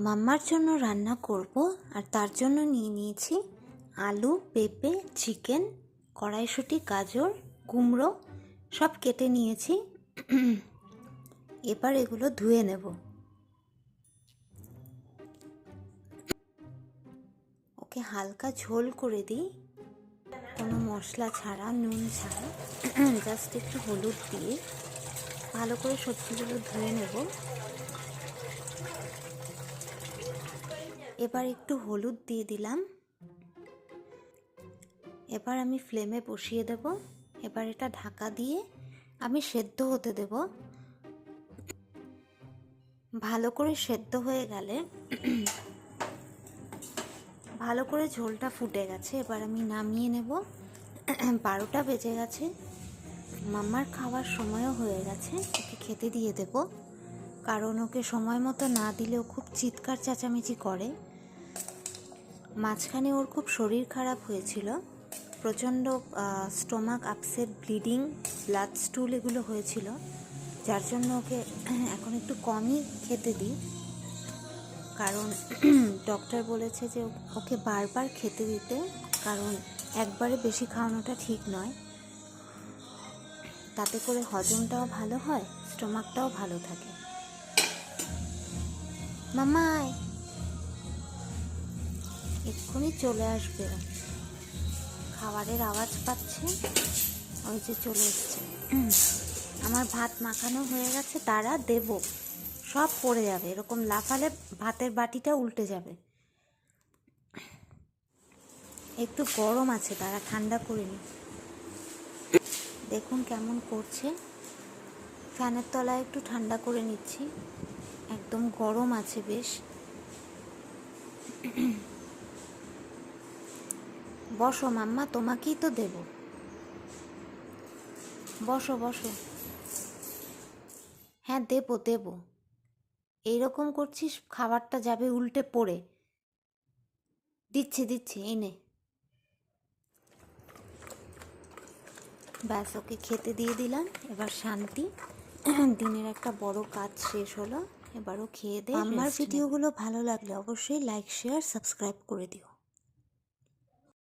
মাম্মার জন্য রান্না করব আর তার জন্য নিয়ে নিয়েছি আলু, পেঁপে, চিকেন, কড়াইশুঁটি, গাজর, কুমড়ো সব কেটে নিয়েছি। এবার এগুলো ধুয়ে নেব। ওকে হালকা ঝোল করে দিই, কোনো মশলা ছাড়া, নুন ছাড়া, জাস্ট একটু হলুদ দিয়ে ভালো করে সবজিগুলো ধুয়ে নেব। এবার একটু হলুদ দিয়ে দিলাম। এবার আমি ফ্লেমে বসিয়ে দেব। এবার এটা ঢাকা দিয়ে আমি সেদ্ধ হতে দেব। ভালো করে সেদ্ধ হয়ে গেলে ভালো করে ঝোলটা ফুটে গেছে, এবার আমি নামিয়ে নেব। 12টা বেজে গেছে, মাম্মার খাওয়ার সময়ও হয়ে গেছে। ওকে খেতে দিয়ে দেব, কারণ ওকে সময় মতো না দিলেও খুব চিৎকার চেঁচামেচি করে। মাঝখানে ওর খুব শরীর খারাপ হয়েছিল, প্রচণ্ড স্টোমাক আপসেট, ব্লিডিং, ব্লাড স্টুল এগুলো হয়েছিল, যার জন্য ওকে এখন একটু কমই খেতে দিই। কারণ ডক্টর বলেছে যে ওকে বারবার খেতে দিতে, কারণ একবারে বেশি খাওয়ানোটা ঠিক নয়। তাতে করে হজমটাও ভালো হয়, স্টোমাকটাও ভালো থাকে। মাম্মাই এক্ষুনি চলে আসবে, খাবারের আওয়াজ পাচ্ছে, ওই যে চলে এসছে। আমার ভাত মাখানো হয়ে গেছে, তারা দেব, সব পড়ে যাবে, এরকম লাফালে ভাতের বাটিটা উল্টে যাবে। একটু গরম আছে, তারা ঠান্ডা করিনি। দেখুন কেমন করছে, ফ্যানের তলায় একটু ঠান্ডা করে নিচ্ছি, একদম গরম আছে বেশ। বসো মাম্মা, তোমাকেই তো দেব, বসো বসো। হ্যাঁ দেব দেব, এইরকম করছিস খাবারটা যাবে উল্টে পড়ে। দিচ্ছি দিচ্ছি, এনে। ব্যাস, ওকে খেতে দিয়ে দিলাম, এবার শান্তি। দিনের একটা বড় কাজ শেষ হলো, এবারও খেয়ে দে। আমার ভিডিওগুলো ভালো লাগলে অবশ্যই লাইক, শেয়ার, সাবস্ক্রাইব করে দিও।